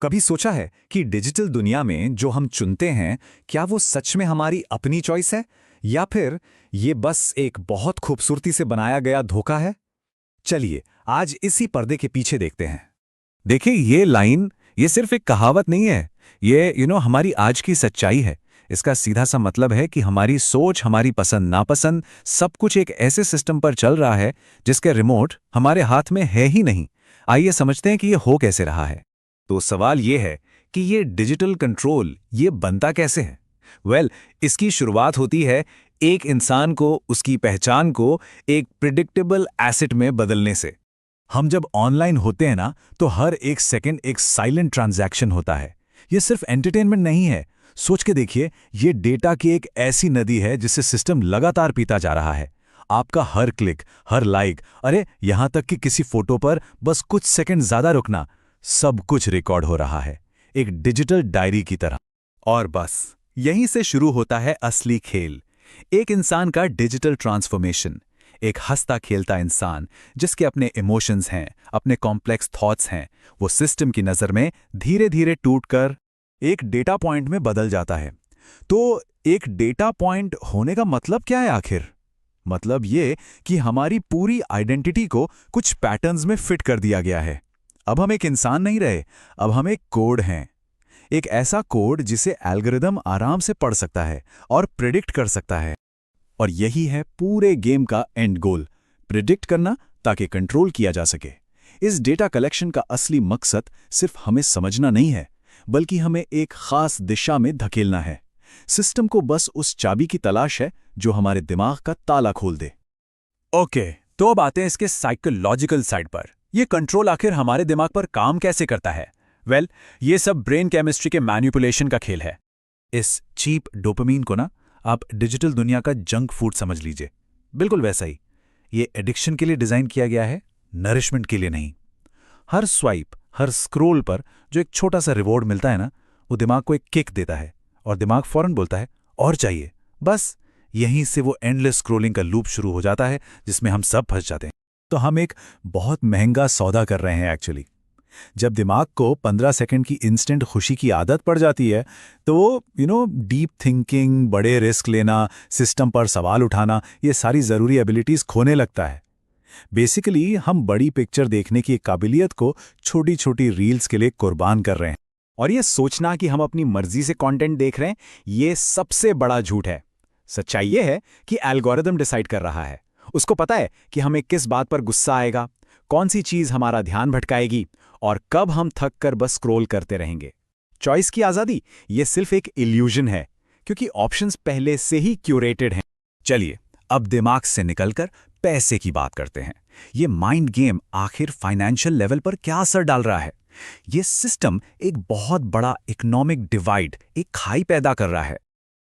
कभी सोचा है कि डिजिटल दुनिया में जो हम चुनते हैं, क्या वो सच में हमारी अपनी चॉइस है या फिर ये बस एक बहुत खूबसूरती से बनाया गया धोखा है? चलिए आज इसी पर्दे के पीछे देखते हैं। देखिए ये लाइन, ये सिर्फ एक कहावत नहीं है। ये हमारी आज की सच्चाई है। इसका सीधा सा मतलब है कि हमारी सोच, हमारी पसंद नापसंद, सब कुछ एक ऐसे सिस्टम पर चल रहा है जिसके रिमोट हमारे हाथ में है ही नहीं। आइए समझते हैं कि ये हो कैसे रहा है। तो सवाल ये है कि ये डिजिटल कंट्रोल ये बनता कैसे है? इसकी शुरुआत होती है एक इंसान को, उसकी पहचान को एक प्रिडिक्टेबल एसेट में बदलने से। हम जब ऑनलाइन होते हैं ना, तो हर एक सेकंड एक साइलेंट ट्रांजैक्शन होता है। ये सिर्फ एंटरटेनमेंट नहीं है। सोच के देखिए, ये डेटा की एक ऐसी नदी है जिसे सिस्टम लगातार पीता जा रहा है। आपका हर क्लिक, हर लाइक, अरे यहां तक कि किसी फोटो पर बस कुछ सेकंड ज्यादा रुकना, सब कुछ रिकॉर्ड हो रहा है, एक डिजिटल डायरी की तरह। और बस यहीं से शुरू होता है असली खेल, एक इंसान का डिजिटल ट्रांसफॉर्मेशन। एक हंसता खेलता इंसान जिसके अपने इमोशंस हैं, अपने कॉम्प्लेक्स थॉट्स हैं, वो सिस्टम की नज़र में धीरे धीरे टूटकर एक डेटा पॉइंट में बदल जाता है। तो एक डेटा पॉइंट होने का मतलब क्या है आखिर? मतलब ये कि हमारी पूरी आइडेंटिटी को कुछ पैटर्न्स में फिट कर दिया गया है। अब हम एक इंसान नहीं रहे, अब हम एक कोड हैं। एक ऐसा कोड जिसे एल्गोरिदम आराम से पढ़ सकता है और प्रिडिक्ट कर सकता है। और यही है पूरे गेम का एंड गोल, प्रिडिक्ट करना ताकि कंट्रोल किया जा सके। इस डेटा कलेक्शन का असली मकसद सिर्फ हमें समझना नहीं है, बल्कि हमें एक खास दिशा में धकेलना है। सिस्टम को बस उस चाबी की तलाश है जो हमारे दिमाग का ताला खोल दे। ओके, तो अब आते हैं इसके साइकोलॉजिकल साइड पर। ये कंट्रोल आखिर हमारे दिमाग पर काम कैसे करता है? ये सब ब्रेन केमिस्ट्री के मैनिपुलेशन का खेल है। इस चीप डोपामीन को ना आप डिजिटल दुनिया का जंक फूड समझ लीजिए। बिल्कुल वैसा ही। ये एडिक्शन के लिए डिजाइन किया गया है, नरिशमेंट के लिए नहीं। हर स्वाइप, हर स्क्रोल पर जो एक छोटा सा रिवॉर्ड मिलता है ना, वो दिमाग को एक किक देता है और दिमाग फौरन बोलता है और चाहिए। बस यहीं से वो एंडलेस स्क्रोलिंग का लूप शुरू हो जाता है जिसमें हम सब फंस जाते हैं। तो हम एक बहुत महंगा सौदा कर रहे हैं एक्चुअली। जब दिमाग को 15 सेकंड की इंस्टेंट खुशी की आदत पड़ जाती है, तो वो डीप थिंकिंग, बड़े रिस्क लेना, सिस्टम पर सवाल उठाना, ये सारी ज़रूरी एबिलिटीज़ खोने लगता है। बेसिकली हम बड़ी पिक्चर देखने की काबिलियत को छोटी छोटी रील्स के लिए कुर्बान कर रहे हैं। और ये सोचना कि हम अपनी मर्जी से कंटेंट देख रहे हैं, ये सबसे बड़ा झूठ है। सच्चाई ये है कि एल्गोरिदम डिसाइड कर रहा है। उसको पता है कि हमें किस बात पर गुस्सा आएगा, कौन सी चीज हमारा ध्यान भटकाएगी और कब हम थक कर बस स्क्रॉल करते रहेंगे। चॉइस की आजादी ये सिर्फ एक इल्यूजन है, क्योंकि ऑप्शंस पहले से ही क्यूरेटेड हैं। चलिए अब दिमाग से निकलकर पैसे की बात करते हैं। ये माइंड गेम आखिर फाइनेंशियल लेवल पर क्या असर डाल रहा है? ये सिस्टम एक बहुत बड़ा इकोनॉमिक डिवाइड, एक खाई पैदा कर रहा है।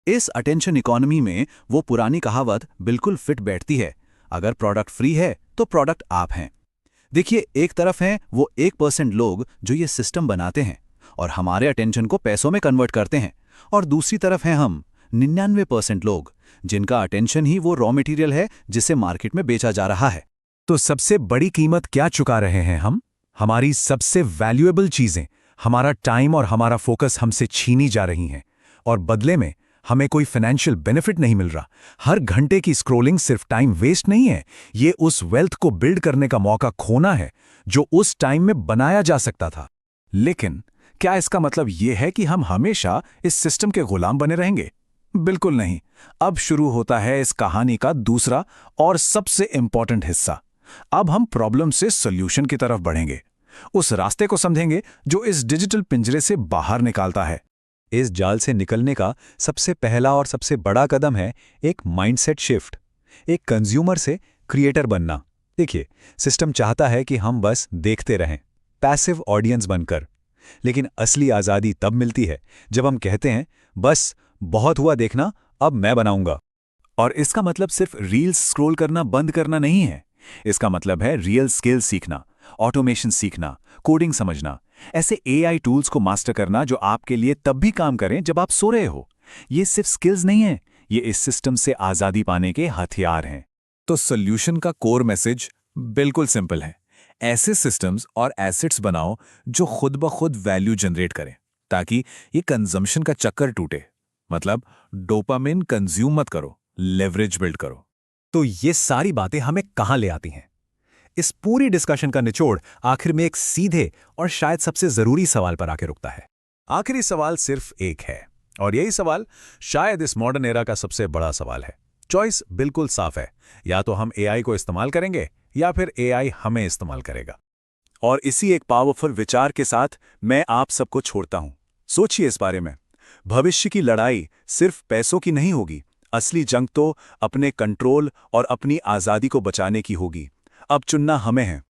इस अटेंशन इकोनॉमी में वो पुरानी कहावत बिल्कुल फिट बैठती है, अगर प्रोडक्ट फ्री है तो प्रोडक्ट आप हैं। देखिए, एक तरफ हैं वो 1% लोग जो ये सिस्टम बनाते हैं और हमारे अटेंशन को पैसों में कन्वर्ट करते हैं, और दूसरी तरफ हैं हम 99% लोग जिनका अटेंशन ही वो रॉ मटेरियल है जिसे मार्केट में बेचा जा रहा है। तो सबसे बड़ी कीमत क्या चुका रहे हैं हम? हमारी सबसे वैल्यूएबल चीजें, हमारा टाइम और हमारा फोकस हमसे छीनी जा रही हैं, और बदले में हमें कोई फाइनेंशियल बेनिफिट नहीं मिल रहा। हर घंटे की स्क्रोलिंग सिर्फ टाइम वेस्ट नहीं है, ये उस वेल्थ को बिल्ड करने का मौका खोना है जो उस टाइम में बनाया जा सकता था। लेकिन क्या इसका मतलब यह है कि हम हमेशा इस सिस्टम के गुलाम बने रहेंगे? बिल्कुल नहीं। अब शुरू होता है इस कहानी का दूसरा और सबसे इंपॉर्टेंट हिस्सा। अब हम प्रॉब्लम से सॉल्यूशन की तरफ बढ़ेंगे, उस रास्ते को समझेंगे जो इस डिजिटल पिंजरे से बाहर निकालता है। इस जाल से निकलने का सबसे पहला और सबसे बड़ा कदम है एक माइंडसेट शिफ्ट, एक कंज्यूमर से क्रिएटर बनना। देखिए, सिस्टम चाहता है कि हम बस देखते रहें, पैसिव ऑडियंस बनकर। लेकिन असली आज़ादी तब मिलती है जब हम कहते हैं, बस बहुत हुआ देखना, अब मैं बनाऊंगा। और इसका मतलब सिर्फ रील्स स्क्रॉल करना बंद करना नहीं है। इसका मतलब है रियल स्किल सीखना, ऑटोमेशन सीखना, कोडिंग समझना, ऐसे एआई टूल्स को मास्टर करना जो आपके लिए तब भी काम करें जब आप सो रहे हो। ये सिर्फ स्किल्स नहीं है, ये इस सिस्टम से आज़ादी पाने के हथियार हैं। तो सॉल्यूशन का कोर मैसेज बिल्कुल सिंपल है। ऐसे सिस्टम्स और एसेट्स बनाओ जो खुद ब खुद वैल्यू जनरेट करें, ताकि ये कंजम्पशन का चक्कर टूटे। मतलब डोपामिन कंज्यूम मत करो, लेवरेज बिल्ड करो। तो ये सारी बातें हमें कहाँ ले आती हैं? इस पूरी डिस्कशन का निचोड़ आखिर में एक सीधे और शायद सबसे जरूरी सवाल पर आके रुकता है। आखिरी सवाल सिर्फ एक है, और यही सवाल शायद इस मॉडर्न एरा का सबसे बड़ा सवाल है। चॉइस बिल्कुल साफ है, या तो हम एआई को इस्तेमाल करेंगे या फिर एआई हमें इस्तेमाल करेगा। और इसी एक पावरफुल विचार के साथ मैं आप सबको छोड़ता हूं। सोचिए इस बारे में। भविष्य की लड़ाई सिर्फ पैसों की नहीं होगी, असली जंग तो अपने कंट्रोल और अपनी आज़ादी को बचाने की होगी। अब चुनना हमें है।